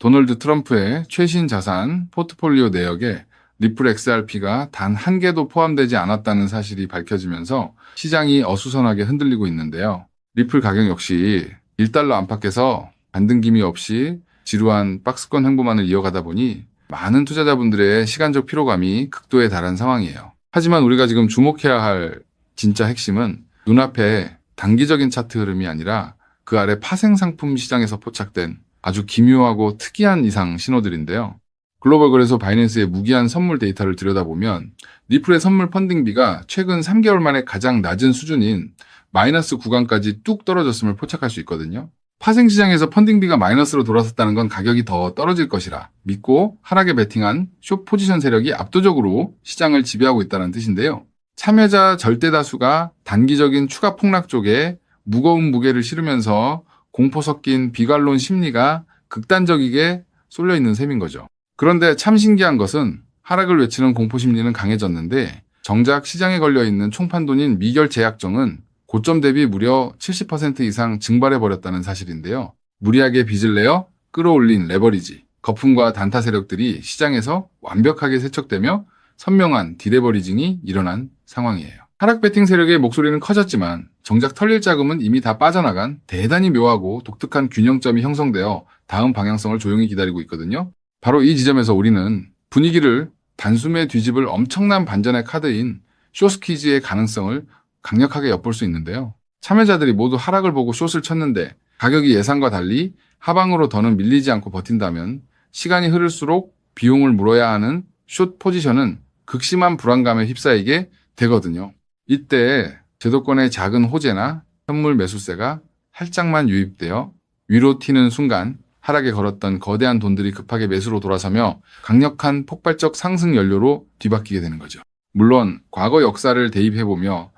도널드 트럼프의 최신 자산 포트폴리오 내역에 리플 XRP가 단 한 개도 포함되지 않았다는 사실이 밝혀지면서 시장이 어수선하게 흔들리고 있는데요. 리플 가격 역시 1달러 안팎에서 반등김이 없이 지루한 박스권 행보만을 이어가다 보니 많은 투자자분들의 시간적 피로감이 극도에 달한 상황이에요. 하지만 우리가 지금 주목해야 할 진짜 핵심은 눈앞에 단기적인 차트 흐름이 아니라 그 아래 파생 상품 시장에서 포착된 아주 기묘하고 특이한 이상 신호들인데요. 글로벌 거래소 바이낸스의 무기한 선물 데이터를 들여다보면 리플의 선물 펀딩비가 최근 3개월 만에 가장 낮은 수준인 마이너스 구간까지 뚝 떨어졌음을 포착할 수 있거든요. 파생 시장에서 펀딩비가 마이너스로 돌아섰다는 건 가격이 더 떨어질 것이라 믿고 하락에 베팅한 숏 포지션 세력이 압도적으로 시장을 지배하고 있다는 뜻인데요. 참여자 절대 다수가 단기적인 추가 폭락 쪽에 무거운 무게를 실으면서 공포 섞인 비관론 심리가 극단적이게 쏠려 있는 셈인 거죠. 그런데 참 신기한 것은 하락을 외치는 공포 심리는 강해졌는데 정작 시장에 걸려있는 총판돈인 미결 제약정은 고점 대비 무려 70% 이상 증발해버렸다는 사실인데요. 무리하게 빚을 내어 끌어올린 레버리지, 거품과 단타 세력들이 시장에서 완벽하게 세척되며 선명한 디레버리징이 일어난 상황이에요. 하락 베팅 세력의 목소리는 커졌지만 정작 털릴 자금은 이미 다 빠져나간 대단히 묘하고 독특한 균형점이 형성되어 다음 방향성을 조용히 기다리고 있거든요. 바로 이 지점에서 우리는 분위기를 단숨에 뒤집을 엄청난 반전의 카드인 숏스퀴즈의 가능성을 강력하게 엿볼 수 있는데요. 참여자들이 모두 하락을 보고 숏을 쳤는데 가격이 예상과 달리 하방으로 더는 밀리지 않고 버틴다면 시간이 흐를수록 비용을 물어야 하는 숏 포지션은 극심한 불안감에 휩싸이게 되거든요. 이때 제도권의 작은 호재나 현물 매수세가 살짝만 유입되어 위로 튀는 순간 하락에 걸었던 거대한 돈들이 급하게 매수로 돌아서며 강력한 폭발적 상승 연료로 뒤바뀌게 되는 거죠. 물론 과거 역사를 대입해보며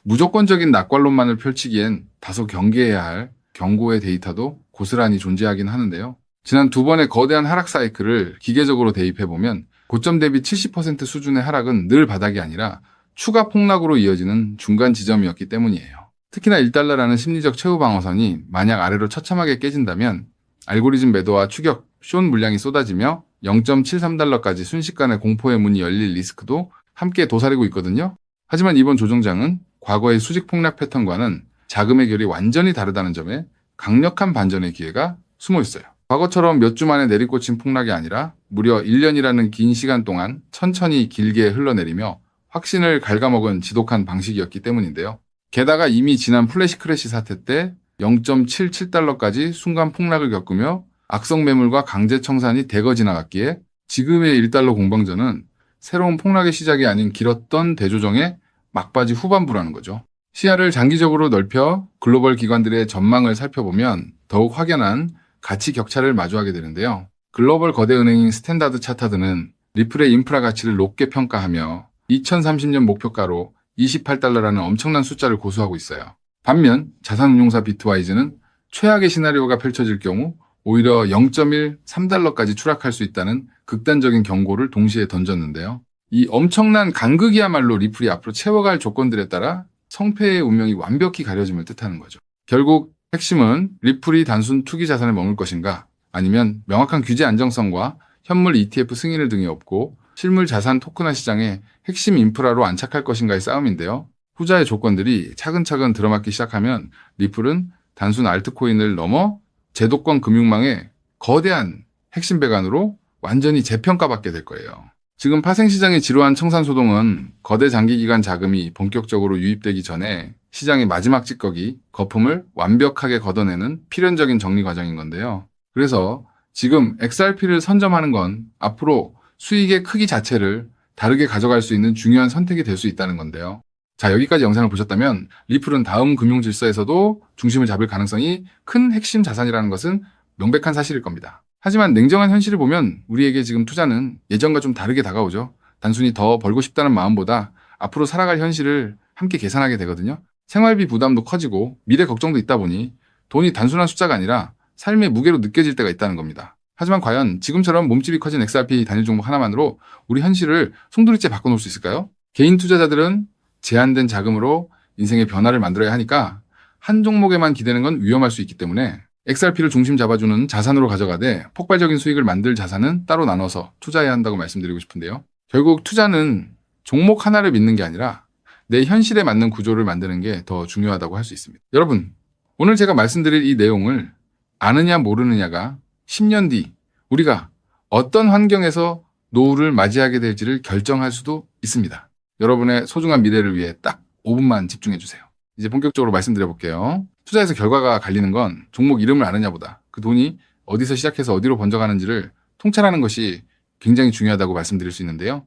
무조건적인 낙관론만을 펼치기엔 다소 경계해야 할 경고의 데이터도 고스란히 존재하긴 하는데요. 지난 두 번의 거대한 하락 사이클을 기계적으로 대입해보면 고점 대비 70% 수준의 하락은 늘 바닥이 아니라 추가 폭락으로 이어지는 중간 지점이었기 때문이에요. 특히나 1달러라는 심리적 최후 방어선이 만약 아래로 처참하게 깨진다면 알고리즘 매도와 추격, 숏 물량이 쏟아지며 0.73달러까지 순식간에 공포의 문이 열릴 리스크도 함께 도사리고 있거든요. 하지만 이번 조정장은 과거의 수직 폭락 패턴과는 자금의 결이 완전히 다르다는 점에 강력한 반전의 기회가 숨어 있어요. 과거처럼 몇 주 만에 내리꽂힌 폭락이 아니라 무려 1년이라는 긴 시간 동안 천천히 길게 흘러내리며 확신을 갉아먹은 지독한 방식이었기 때문인데요. 게다가 이미 지난 플래시 크래시 사태 때 0.77달러까지 순간 폭락을 겪으며 악성 매물과 강제 청산이 대거 지나갔기에 지금의 1달러 공방전은 새로운 폭락의 시작이 아닌 길었던 대조정의 막바지 후반부라는 거죠. 시야를 장기적으로 넓혀 글로벌 기관들의 전망을 살펴보면 더욱 확연한 가치 격차를 마주하게 되는데요. 글로벌 거대 은행인 스탠다드 차타드는 리플의 인프라 가치를 높게 평가하며 2030년 목표가로 28달러라는 엄청난 숫자를 고수하고 있어요. 반면 자산운용사 비트와이즈는 최악의 시나리오가 펼쳐질 경우 오히려 0.13달러까지 추락할 수 있다는 극단적인 경고를 동시에 던졌는데요. 이 엄청난 간극이야말로 리플이 앞으로 채워갈 조건들에 따라 성패의 운명이 완벽히 가려짐을 뜻하는 거죠. 결국 핵심은 리플이 단순 투기 자산에 머물 것인가 아니면 명확한 규제 안정성과 현물 ETF 승인을 등에 업고 실물 자산 토큰화 시장의 핵심 인프라로 안착할 것인가의 싸움인데요. 후자의 조건들이 차근차근 들어맞기 시작하면 리플은 단순 알트코인을 넘어 제도권 금융망의 거대한 핵심 배관으로 완전히 재평가받게 될 거예요. 지금 파생시장의 지루한 청산소동은 거대 장기기간 자금이 본격적으로 유입되기 전에 시장의 마지막 찌꺼기, 거품을 완벽하게 걷어내는 필연적인 정리 과정인 건데요. 그래서 지금 XRP를 선점하는 건 앞으로 수익의 크기 자체를 다르게 가져갈 수 있는 중요한 선택이 될 수 있다는 건데요. 자, 여기까지 영상을 보셨다면 리플은 다음 금융 질서에서도 중심을 잡을 가능성이 큰 핵심 자산이라는 것은 명백한 사실일 겁니다. 하지만 냉정한 현실을 보면 우리에게 지금 투자는 예전과 좀 다르게 다가오죠. 단순히 더 벌고 싶다는 마음보다 앞으로 살아갈 현실을 함께 계산하게 되거든요. 생활비 부담도 커지고 미래 걱정도 있다 보니 돈이 단순한 숫자가 아니라 삶의 무게로 느껴질 때가 있다는 겁니다. 하지만 과연 지금처럼 몸집이 커진 XRP 단일 종목 하나만으로 우리 현실을 송두리째 바꿔놓을 수 있을까요? 개인 투자자들은 제한된 자금으로 인생의 변화를 만들어야 하니까 한 종목에만 기대는 건 위험할 수 있기 때문에 XRP를 중심 잡아주는 자산으로 가져가되 폭발적인 수익을 만들 자산은 따로 나눠서 투자해야 한다고 말씀드리고 싶은데요. 결국 투자는 종목 하나를 믿는 게 아니라 내 현실에 맞는 구조를 만드는 게 더 중요하다고 할 수 있습니다. 여러분, 오늘 제가 말씀드릴 이 내용을 아느냐 모르느냐가 10년 뒤 우리가 어떤 환경에서 노후를 맞이하게 될지를 결정할 수도 있습니다. 여러분의 소중한 미래를 위해 딱 5분만 집중해 주세요. 이제 본격적으로 말씀드려 볼게요. 투자에서 결과가 갈리는 건 종목 이름을 아느냐보다 그 돈이 어디서 시작해서 어디로 번져가는지를 통찰하는 것이 굉장히 중요하다고 말씀드릴 수 있는데요.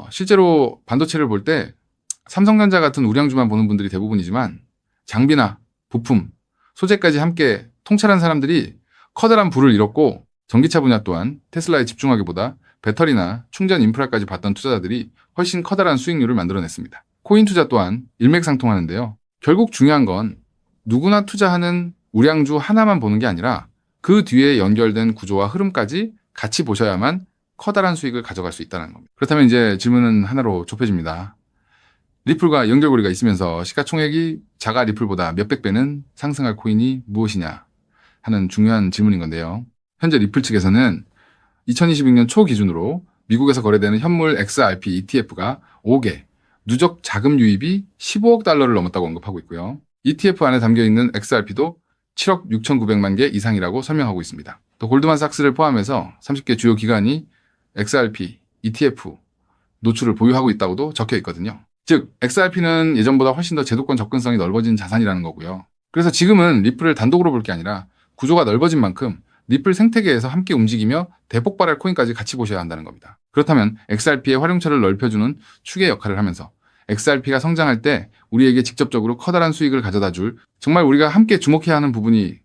실제로 반도체를 볼 때 삼성전자 같은 우량주만 보는 분들이 대부분이지만 장비나 부품, 소재까지 함께 통찰한 사람들이 커다란 부를 잃었고 전기차 분야 또한 테슬라에 집중하기보다 배터리나 충전 인프라까지 봤던 투자자들이 훨씬 커다란 수익률을 만들어냈습니다. 코인 투자 또한 일맥상통하는데요. 결국 중요한 건 누구나 투자하는 우량주 하나만 보는 게 아니라 그 뒤에 연결된 구조와 흐름까지 같이 보셔야만 커다란 수익을 가져갈 수 있다는 겁니다. 그렇다면 이제 질문은 하나로 좁혀집니다. 리플과 연결고리가 있으면서 시가총액이 자가 리플보다 몇백 배는 상승할 코인이 무엇이냐 하는 중요한 질문인 건데요. 현재 리플 측에서는 2026년 초 기준으로 미국에서 거래되는 현물 XRP ETF가 5개, 누적 자금 유입이 15억 달러를 넘었다고 언급하고 있고요. ETF 안에 담겨있는 XRP도 7억 6,900만 개 이상이라고 설명하고 있습니다. 또 골드만삭스를 포함해서 30개 주요 기관이 XRP, ETF 노출을 보유하고 있다고도 적혀 있거든요. 즉, XRP는 예전보다 훨씬 더 제도권 접근성이 넓어진 자산이라는 거고요. 그래서 지금은 리플을 단독으로 볼 게 아니라 구조가 넓어진 만큼 리플 생태계에서 함께 움직이며 대폭발할 코인까지 같이 보셔야 한다는 겁니다. 그렇다면 XRP의 활용처를 넓혀주는 축의 역할을 하면서 XRP가 성장할 때 우리에게 직접적으로 커다란 수익을 가져다 줄 정말 우리가 함께 주목해야 하는 부분이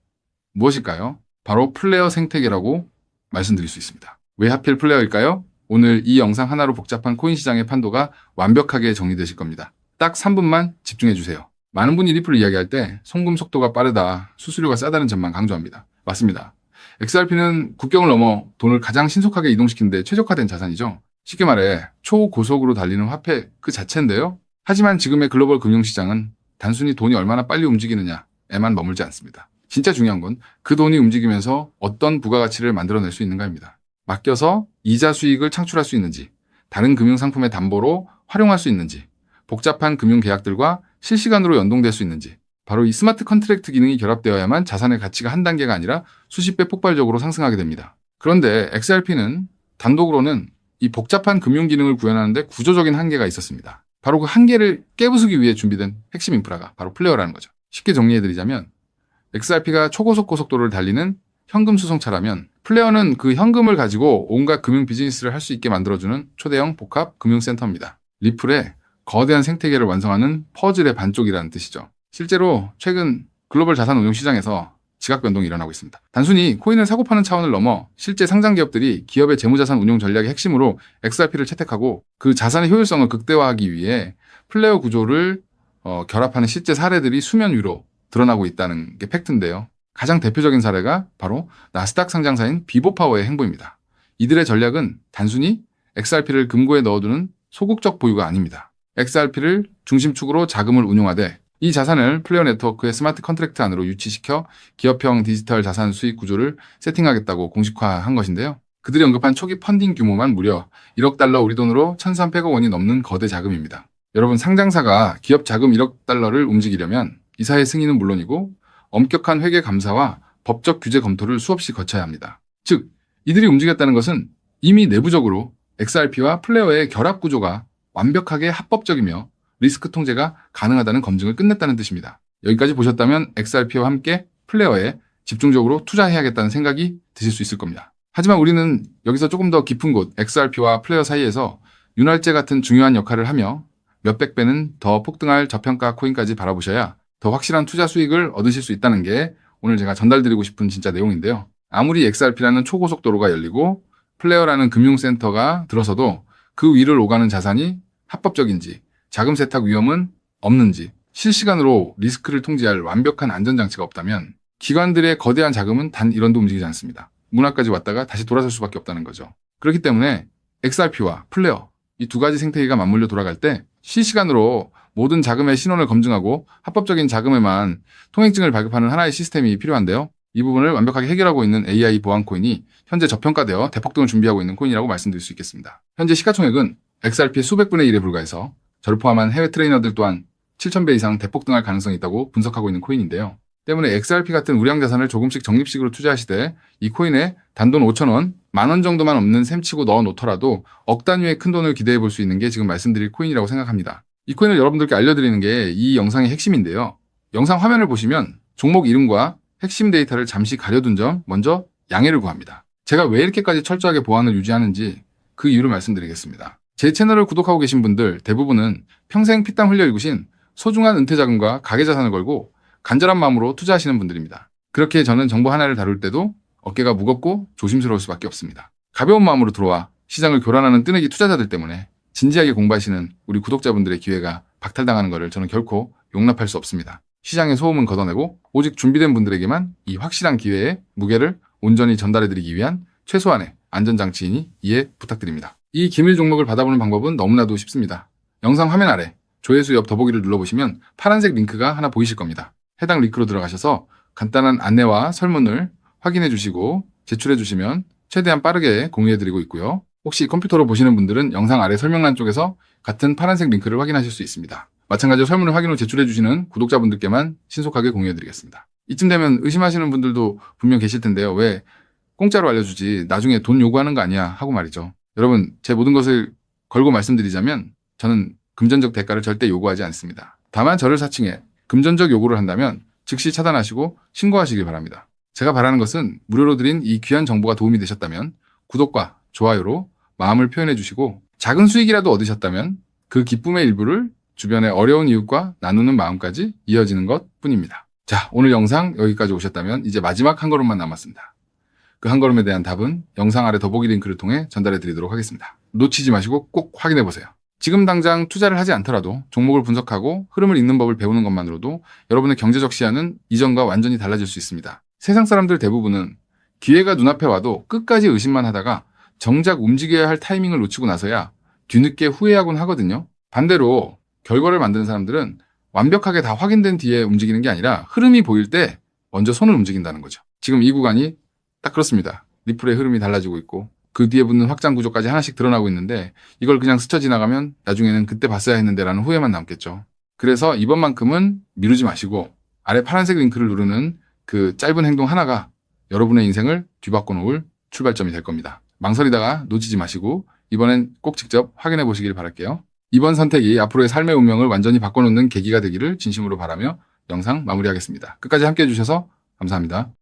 무엇일까요? 바로 플레이어 생태계라고 말씀드릴 수 있습니다. 왜 하필 플레이어일까요? 오늘 이 영상 하나로 복잡한 코인 시장의 판도가 완벽하게 정리되실 겁니다. 딱 3분만 집중해 주세요. 많은 분이 리플을 이야기할 때 송금 속도가 빠르다, 수수료가 싸다는 점만 강조합니다. 맞습니다. XRP는 국경을 넘어 돈을 가장 신속하게 이동시키는 데 최적화된 자산이죠. 쉽게 말해 초고속으로 달리는 화폐 그 자체인데요. 하지만 지금의 글로벌 금융시장은 단순히 돈이 얼마나 빨리 움직이느냐에만 머물지 않습니다. 진짜 중요한 건 그 돈이 움직이면서 어떤 부가가치를 만들어낼 수 있는가입니다. 맡겨서 이자 수익을 창출할 수 있는지, 다른 금융상품의 담보로 활용할 수 있는지, 복잡한 금융계약들과 실시간으로 연동될 수 있는지, 바로 이 스마트 컨트랙트 기능이 결합되어야만 자산의 가치가 한 단계가 아니라 수십 배 폭발적으로 상승하게 됩니다. 그런데 XRP는 단독으로는 이 복잡한 금융 기능을 구현하는데 구조적인 한계가 있었습니다. 바로 그 한계를 깨부수기 위해 준비된 핵심 인프라가 바로 플레이어라는 거죠. 쉽게 정리해드리자면 XRP가 초고속 고속도로를 달리는 현금 수송차라면 플레이어는 그 현금을 가지고 온갖 금융 비즈니스를 할 수 있게 만들어주는 초대형 복합 금융센터입니다. 리플의 거대한 생태계를 완성하는 퍼즐의 반쪽이라는 뜻이죠. 실제로 최근 글로벌 자산 운용 시장에서 지각 변동이 일어나고 있습니다. 단순히 코인을 사고 파는 차원을 넘어 실제 상장 기업들이 기업의 재무자산 운용 전략의 핵심으로 XRP를 채택하고 그 자산의 효율성을 극대화하기 위해 플레이어 구조를 결합하는 실제 사례들이 수면 위로 드러나고 있다는 게 팩트인데요. 가장 대표적인 사례가 바로 나스닥 상장사인 비보파워의 행보입니다. 이들의 전략은 단순히 XRP를 금고에 넣어두는 소극적 보유가 아닙니다. XRP를 중심축으로 자금을 운용하되 이 자산을 플레이어 네트워크의 스마트 컨트랙트 안으로 유치시켜 기업형 디지털 자산 수익 구조를 세팅하겠다고 공식화한 것인데요. 그들이 언급한 초기 펀딩 규모만 무려 1억 달러 우리 돈으로 1,300억 원이 넘는 거대 자금입니다. 여러분, 상장사가 기업 자금 1억 달러를 움직이려면 이사의 승인은 물론이고 엄격한 회계 감사와 법적 규제 검토를 수없이 거쳐야 합니다. 즉, 이들이 움직였다는 것은 이미 내부적으로 XRP와 플레이어의 결합 구조가 완벽하게 합법적이며 리스크 통제가 가능하다는 검증을 끝냈다는 뜻입니다. 여기까지 보셨다면 XRP와 함께 플레이어에 집중적으로 투자해야겠다는 생각이 드실 수 있을 겁니다. 하지만 우리는 여기서 조금 더 깊은 곳 XRP와 플레이어 사이에서 윤활제 같은 중요한 역할을 하며 몇백 배는 더 폭등할 저평가 코인까지 바라보셔야 더 확실한 투자 수익을 얻으실 수 있다는 게 오늘 제가 전달드리고 싶은 진짜 내용인데요. 아무리 XRP라는 초고속도로가 열리고 플레이어라는 금융센터가 들어서도 그 위를 오가는 자산이 합법적인지, 자금 세탁 위험은 없는지, 실시간으로 리스크를 통제할 완벽한 안전장치가 없다면 기관들의 거대한 자금은 단 1원도 움직이지 않습니다. 문화까지 왔다가 다시 돌아설 수밖에 없다는 거죠. 그렇기 때문에 XRP와 플레이어, 이 두 가지 생태계가 맞물려 돌아갈 때 실시간으로 모든 자금의 신원을 검증하고 합법적인 자금에만 통행증을 발급하는 하나의 시스템이 필요한데요. 이 부분을 완벽하게 해결하고 있는 AI 보안 코인이 현재 저평가되어 대폭등을 준비하고 있는 코인이라고 말씀드릴 수 있겠습니다. 현재 시가총액은 XRP의 수백 분의 1에 불과해서 저를 포함한 해외 트레이너들 또한 7,000배 이상 대폭등할 가능성이 있다고 분석하고 있는 코인인데요. 때문에 XRP 같은 우량 자산을 조금씩 적립식으로 투자하시되 이 코인에 단돈 5,000원, 10,000원 정도만 없는 셈치고 넣어 놓더라도 억 단위의 큰 돈을 기대해 볼 수 있는 게 지금 말씀드릴 코인이라고 생각합니다. 이 코인을 여러분들께 알려드리는 게 이 영상의 핵심인데요. 영상 화면을 보시면 종목 이름과 핵심 데이터를 잠시 가려둔 점 먼저 양해를 구합니다. 제가 왜 이렇게까지 철저하게 보안을 유지하는지 그 이유를 말씀드리겠습니다. 제 채널을 구독하고 계신 분들 대부분은 평생 피땀 흘려 일구신 소중한 은퇴자금과 가계자산을 걸고 간절한 마음으로 투자하시는 분들입니다. 그렇게 저는 정보 하나를 다룰 때도 어깨가 무겁고 조심스러울 수밖에 없습니다. 가벼운 마음으로 들어와 시장을 교란하는 뜨내기 투자자들 때문에 진지하게 공부하시는 우리 구독자분들의 기회가 박탈당하는 것을 저는 결코 용납할 수 없습니다. 시장의 소음은 걷어내고 오직 준비된 분들에게만 이 확실한 기회의 무게를 온전히 전달해드리기 위한 최소한의 안전장치이니 이해 부탁드립니다. 이 기밀 종목을 받아보는 방법은 너무나도 쉽습니다. 영상 화면 아래 조회수 옆 더보기를 눌러보시면 파란색 링크가 하나 보이실 겁니다. 해당 링크로 들어가셔서 간단한 안내와 설문을 확인해 주시고 제출해 주시면 최대한 빠르게 공유해 드리고 있고요. 혹시 컴퓨터로 보시는 분들은 영상 아래 설명란 쪽에서 같은 파란색 링크를 확인하실 수 있습니다. 마찬가지로 설문을 확인 후 제출해 주시는 구독자분들께만 신속하게 공유해 드리겠습니다. 이쯤 되면 의심하시는 분들도 분명 계실 텐데요. 왜 공짜로 알려주지 나중에 돈 요구하는 거 아니야 하고 말이죠. 여러분, 제 모든 것을 걸고 말씀드리자면 저는 금전적 대가를 절대 요구하지 않습니다. 다만 저를 사칭해 금전적 요구를 한다면 즉시 차단하시고 신고하시길 바랍니다. 제가 바라는 것은 무료로 드린 이 귀한 정보가 도움이 되셨다면 구독과 좋아요로 마음을 표현해 주시고 작은 수익이라도 얻으셨다면 그 기쁨의 일부를 주변의 어려운 이웃과 나누는 마음까지 이어지는 것 뿐입니다. 자, 오늘 영상 여기까지 오셨다면 이제 마지막 한 걸음만 남았습니다. 그 한 걸음에 대한 답은 영상 아래 더보기 링크를 통해 전달해 드리도록 하겠습니다. 놓치지 마시고 꼭 확인해 보세요. 지금 당장 투자를 하지 않더라도 종목을 분석하고 흐름을 읽는 법을 배우는 것만으로도 여러분의 경제적 시야는 이전과 완전히 달라질 수 있습니다. 세상 사람들 대부분은 기회가 눈앞에 와도 끝까지 의심만 하다가 정작 움직여야 할 타이밍을 놓치고 나서야 뒤늦게 후회하곤 하거든요. 반대로 결과를 만드는 사람들은 완벽하게 다 확인된 뒤에 움직이는 게 아니라 흐름이 보일 때 먼저 손을 움직인다는 거죠. 지금 이 구간이 딱 그렇습니다. 리플의 흐름이 달라지고 있고 그 뒤에 붙는 확장 구조까지 하나씩 드러나고 있는데 이걸 그냥 스쳐 지나가면 나중에는 그때 봤어야 했는데 라는 후회만 남겠죠. 그래서 이번만큼은 미루지 마시고 아래 파란색 링크를 누르는 그 짧은 행동 하나가 여러분의 인생을 뒤바꿔 놓을 출발점이 될 겁니다. 망설이다가 놓치지 마시고 이번엔 꼭 직접 확인해 보시길 바랄게요. 이번 선택이 앞으로의 삶의 운명을 완전히 바꿔놓는 계기가 되기를 진심으로 바라며 영상 마무리하겠습니다. 끝까지 함께해 주셔서 감사합니다.